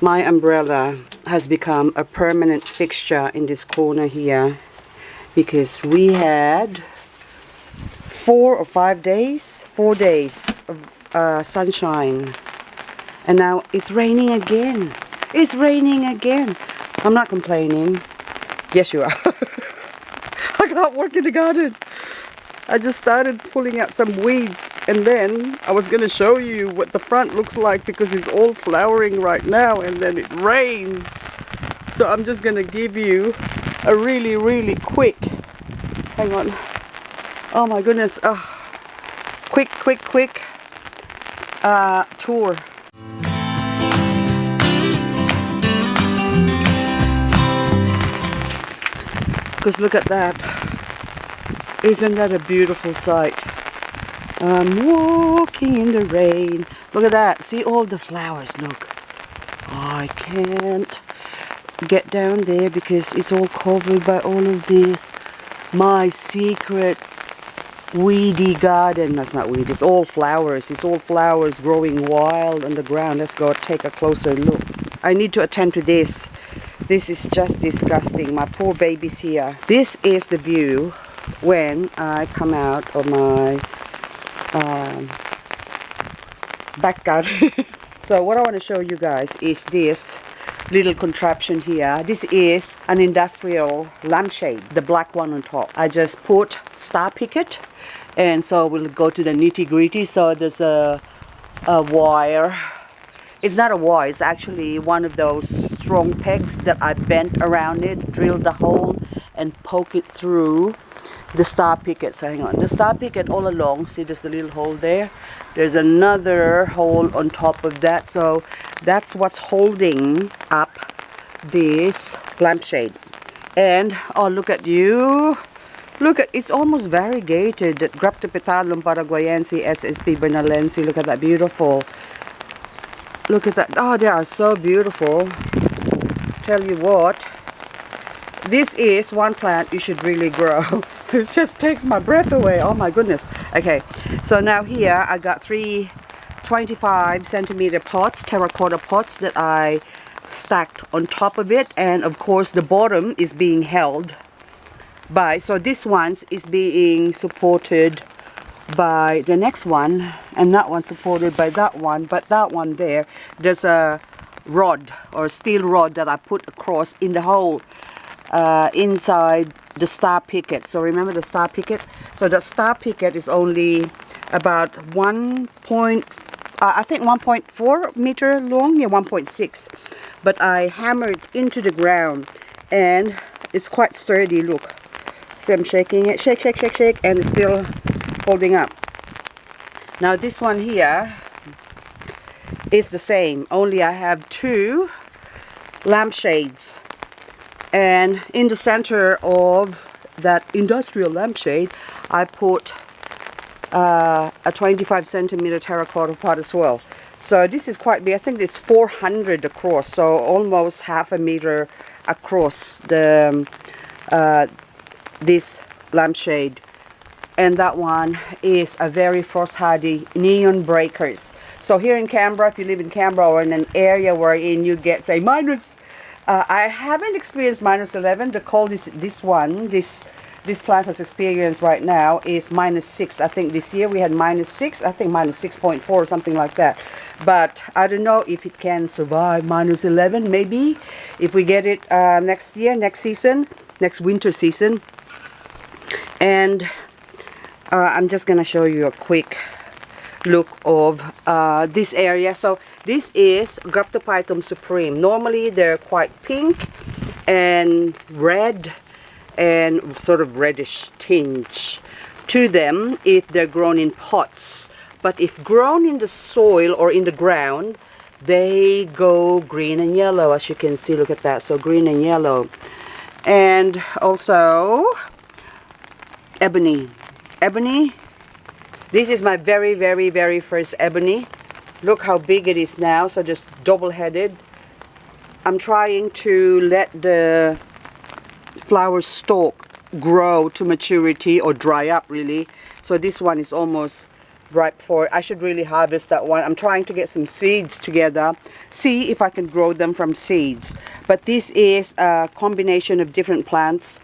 My umbrella has become a permanent fixture in this corner here because we had 4 days of sunshine, and now it's raining again. It's raining again. I'm not complaining. Yes, you are. I can't work in the garden. I just started pulling out some weeds, and then I was going to show you what the front looks like because it's all flowering right now, and then it rains. So I'm just going to give you a really quick, hang on, oh my goodness, quick tour. Because look at that. Isn't that a beautiful sight? I'm walking in the rain. Look at that. See all the flowers, look. Oh, I can't get down there because it's all covered by all of this. My secret weedy garden. That's not weed. It's all flowers. It's all flowers growing wild on the ground. Let's go take a closer look. I need to attend to this. This is just disgusting. My poor baby's here. This is the view when I come out of my back garden. So what I want to show you guys is this little contraption here. This is an industrial lampshade, the black one on top. I just put star picket, and so we'll go to the nitty-gritty. So there's a wire. It's not a wire, it's actually one of those strong pegs that I bent around it, drilled the hole and poke it through the star picket. So hang on, the star picket all along, see there's a little hole there. There's another hole on top of that. So that's what's holding up this lampshade. And oh, look at you. Look at, it's almost variegated. Graptopetalum paraguayense, SSP bernalense. Look at that, beautiful. Look at that. Oh, they are so beautiful. Tell you what, this is one plant you should really grow. It just takes my breath away. Oh my goodness. Okay, so now here I got 3 25-centimeter pots, terracotta pots that I stacked on top of it, and of course the bottom is being held by, so this one is being supported by the next one, and that one supported by that one, but that one there's a rod or steel rod that I put across in the hole inside the star picket. So remember the star picket? So the star picket is only about 1.4 meter long, yeah, 1.6, but I hammered into the ground and it's quite sturdy. Look, see, I'm shaking it, shake, and it's still holding up. Now this one here is the same, only I have 2 lampshades, and in the center of that industrial lampshade I put a 25-centimeter terracotta pot as well. So this is quite big. I think it's 400 across, so almost half a meter across the this lampshade. And that one is a very frost hardy neon breakers. So here in Canberra, if you live in Canberra or in an area wherein you get, say, minus, I haven't experienced minus 11. The coldest this plant has experienced right now is -6. I think this year we had -6. I think -6.4 or something like that. But I don't know if it can survive -11. Maybe if we get it next year, next season, next winter season. And I'm just gonna show you a quick look of this area. So this is Graptophytum supreme. Normally they're quite pink and red and sort of reddish tinge to them if they're grown in pots. But if grown in the soil or in the ground, they go green and yellow, as you can see. Look at that. So green and yellow. And also ebony. Ebony, this is my very first ebony. Look how big it is now, so just double-headed. I'm trying to let the flower stalk grow to maturity or dry up really. So this one is almost ripe for it. I should really harvest that one. I'm trying to get some seeds together, see if I can grow them from seeds. But this is a combination of different plants.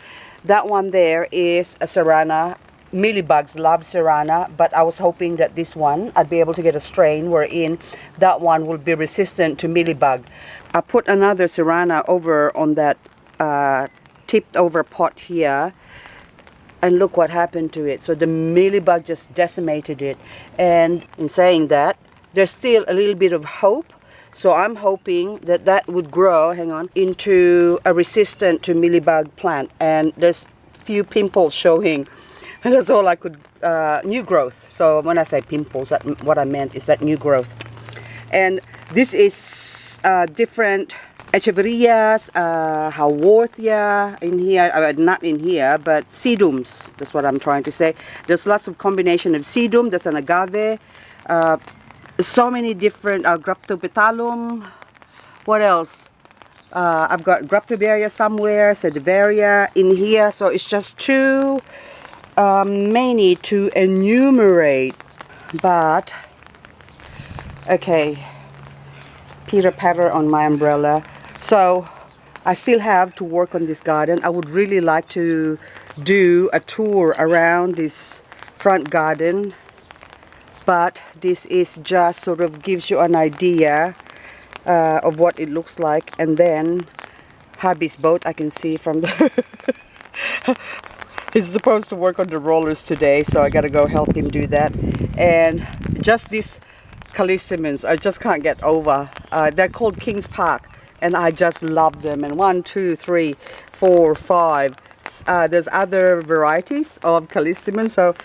That one there is a Serrana. Mealybugs love Serrana, but I was hoping that this one, I'd be able to get a strain wherein that one will be resistant to mealybug. I put another Serrana over on that tipped over pot here, and look what happened to it. So the mealybug just decimated it. And in saying that, there's still a little bit of hope. So I'm hoping that that would grow, hang on, into a resistant to mealybug plant. And there's few pimples showing. And that's all I could, new growth. So when I say pimples, what I meant is that new growth. And this is different Echeverias, Haworthia in here, not in here, but sedums. That's what I'm trying to say. There's lots of combination of sedum. There's an agave. So many different, Graptopetalum. What else? I've got Graptoberia somewhere, Sediveria in here. So it's just too many to enumerate. But, okay. Pitter patter on my umbrella. So I still have to work on this garden. I would really like to do a tour around this front garden, but this is just sort of gives you an idea of what it looks like. And then hubby's boat I can see from the he's supposed to work on the rollers today, so I gotta go help him do that. And just this callistemons, I just can't get over. They're called Kings Park, and I just love them. And 1, 2, 3, 4, 5. There's other varieties of callistemons. So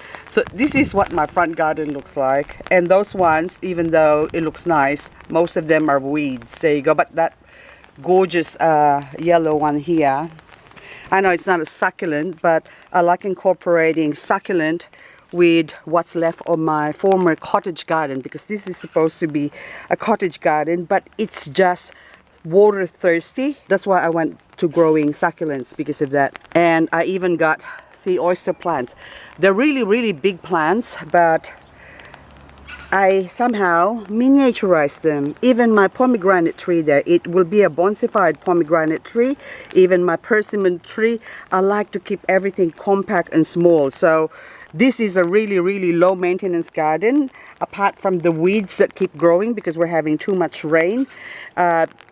this is what my front garden looks like. And those ones, even though it looks nice, most of them are weeds. There you go. But that gorgeous yellow one here, I know it's not a succulent, but I like incorporating succulent with what's left of my former cottage garden, because this is supposed to be a cottage garden, but it's just water thirsty. That's why I went to growing succulents, because of that. And I even got sea oyster plants. They're really, really big plants, but I somehow miniaturized them. Even my pomegranate tree there, it will be a bonsaified pomegranate tree. Even my persimmon tree, I like to keep everything compact and small. So this is a really, really low maintenance garden, apart from the weeds that keep growing because we're having too much rain.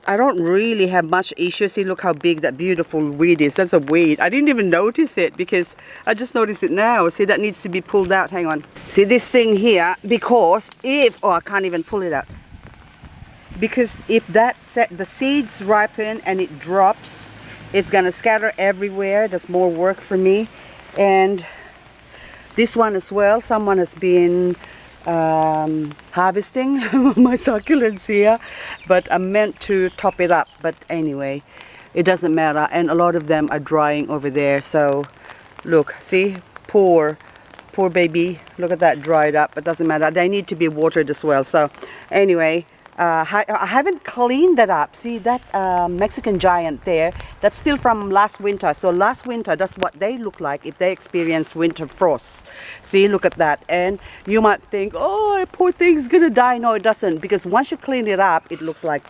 I don't really have much issues. See, look how big that beautiful weed is. That's a weed. I didn't even notice it because I just noticed it now. See, that needs to be pulled out. Hang on. See this thing here, because if, oh, I can't even pull it out. Because if the seeds ripen and it drops, it's gonna scatter everywhere. That's more work for me. And this one as well, someone has been harvesting my succulents here, but I meant to top it up. But anyway, it doesn't matter. And a lot of them are drying over there. So look, see, poor baby. Look at that, dried up. It doesn't matter. They need to be watered as well. So anyway, I haven't cleaned that up. See that Mexican giant there? That's still from last winter. So last winter, that's what they look like if they experience winter frost. See, look at that. And you might think, oh, poor thing's gonna die. No, it doesn't, because once you clean it up, it looks like,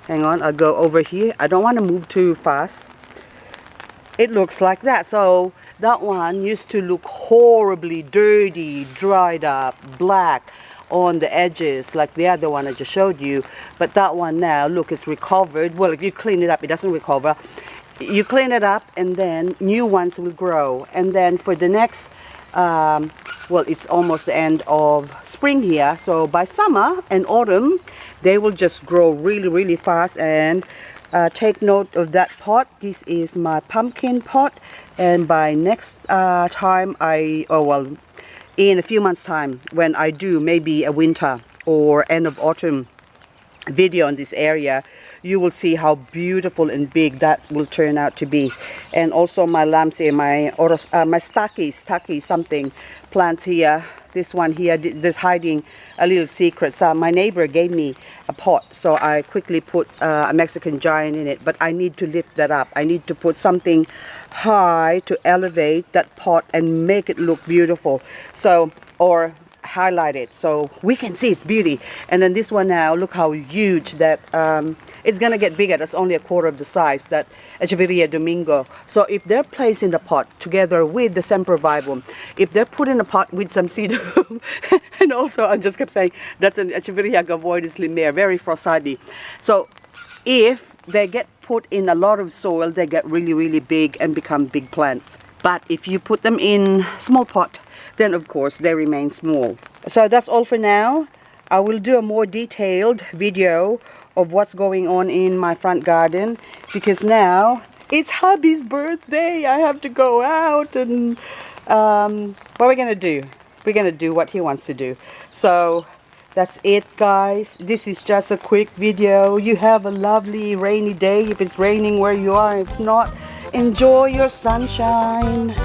hang on, I'll go over here. I don't want to move too fast. It looks like that. So that one used to look horribly dirty, dried up, black on the edges, like the other one I just showed you. But that one now, look, it's recovered. Well, if you clean it up, it doesn't recover. You clean it up and then new ones will grow. And then for the next, well, it's almost the end of spring here. So by summer and autumn, they will just grow really, really fast. And take note of that pot. This is my pumpkin pot. And by next time in a few months time, when I do maybe a winter or end of autumn video in this area, you will see how beautiful and big that will turn out to be. And also my lamsey, my staki something plants here. This one here, there's hiding a little secret. So my neighbor gave me a pot, so I quickly put a Mexican giant in it. But I need to lift that up. I need to put something high to elevate that pot and make it look beautiful. So, or highlight it so we can see its beauty. And then this one now, look how huge that it's gonna get bigger. That's only a quarter of the size that Echeverria Domingo. So if they're placed in the pot together with the Sempervivum, if they're put in a pot with some seed, and also I just kept saying that's an Echeverria Gavoides Limer, very frosty. So if they get put in a lot of soil, they get really, really big and become big plants. But if you put them in small pot, then of course they remain small. So that's all for now. I will do a more detailed video of what's going on in my front garden, because now it's hubby's birthday. I have to go out and what are we gonna do? We're gonna do what he wants to do. So that's it, guys. This is just a quick video. You have a lovely rainy day if it's raining where you are. If not, enjoy your sunshine.